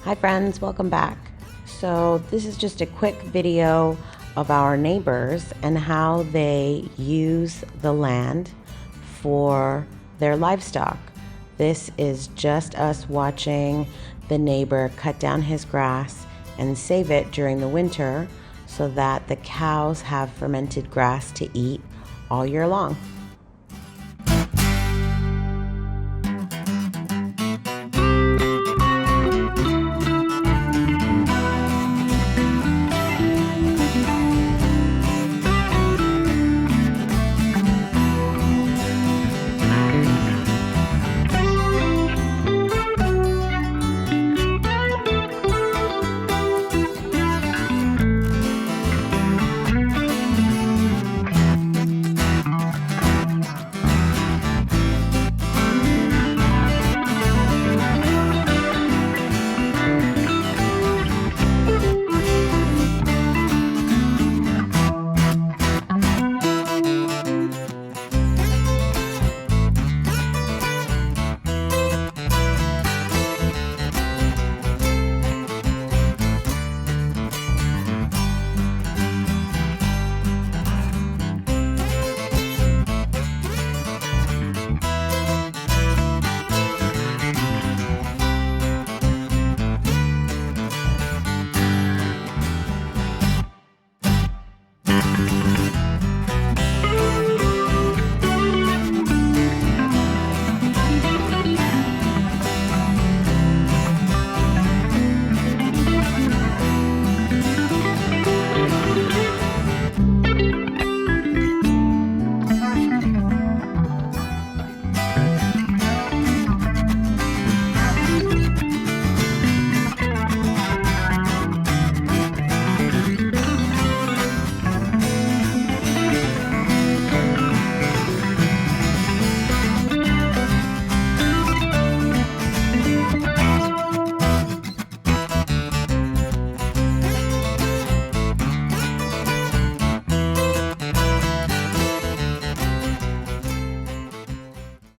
Hi friends, welcome back. So this is just a quick video of our neighbors and how they use the land for their livestock. This is just us watching the neighbor cut down his grass and save it during the winter so that the cows have fermented grass to eat all year long.